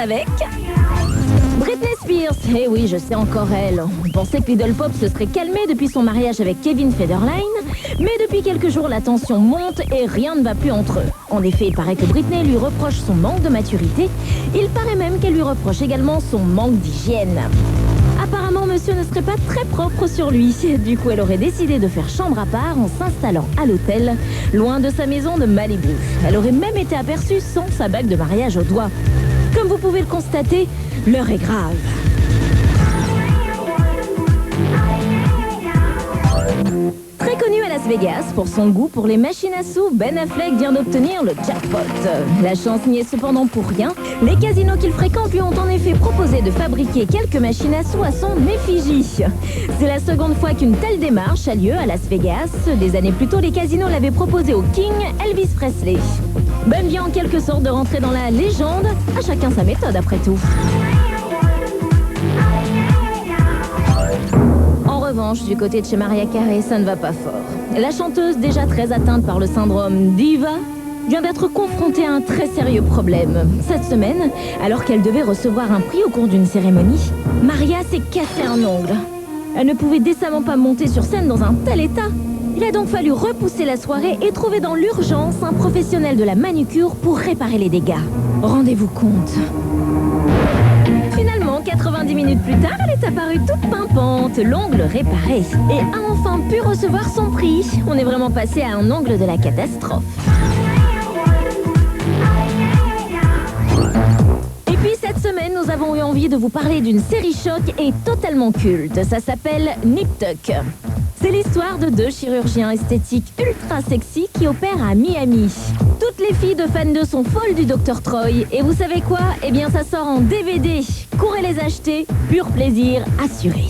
avec Britney Spears. Eh oui, je sais encore elle. On pensait que l'idol pop se serait calmée depuis son mariage avec Kevin Federline, mais depuis quelques jours, la tension monte et rien ne va plus entre eux. En effet, il paraît que Britney lui reproche son manque de maturité. Il paraît même qu'elle lui reproche également son manque d'hygiène. Apparemment, monsieur ne serait pas très propre sur lui. Du coup, elle aurait décidé de faire chambre à part en s'installant à l'hôtel, loin de sa maison de Malibu. Elle aurait même été aperçue sans sa bague de mariage au doigt. Comme vous pouvez le constater, l'heure est grave. Très connu à Las Vegas pour son goût pour les machines à sous, Ben Affleck vient d'obtenir le jackpot. La chance n'y est cependant pour rien. Les casinos qu'il fréquente lui ont en effet proposé de fabriquer quelques machines à sous à son effigie. C'est la seconde fois qu'une telle démarche a lieu à Las Vegas. Des années plus tôt, les casinos l'avaient proposé au King Elvis Presley. Ben vient en quelque sorte de rentrer dans la légende. À chacun sa méthode après tout. En revanche, du côté de chez Mariah Carey, ça ne va pas fort. La chanteuse, déjà très atteinte par le syndrome diva, vient d'être confrontée à un très sérieux problème. Cette semaine, alors qu'elle devait recevoir un prix au cours d'une cérémonie, Maria s'est cassé un ongle. Elle ne pouvait décemment pas monter sur scène dans un tel état. Il a donc fallu repousser la soirée et trouver dans l'urgence un professionnel de la manucure pour réparer les dégâts. Rendez-vous compte. Finalement, 90 minutes plus tard, elle est apparue toute pimpante, l'ongle réparé, et a enfin pu recevoir son prix. On est vraiment passé à un angle de la catastrophe. Et puis cette semaine, nous avons eu envie de vous parler d'une série choc et totalement culte. Ça s'appelle Nip Tuck. C'est l'histoire de deux chirurgiens esthétiques ultra sexy qui opèrent à Miami. Toutes les filles de fan 2 sont folles du Dr Troy. Et vous savez quoi? Eh bien, ça sort en DVD. Courez les acheter, pur plaisir assuré.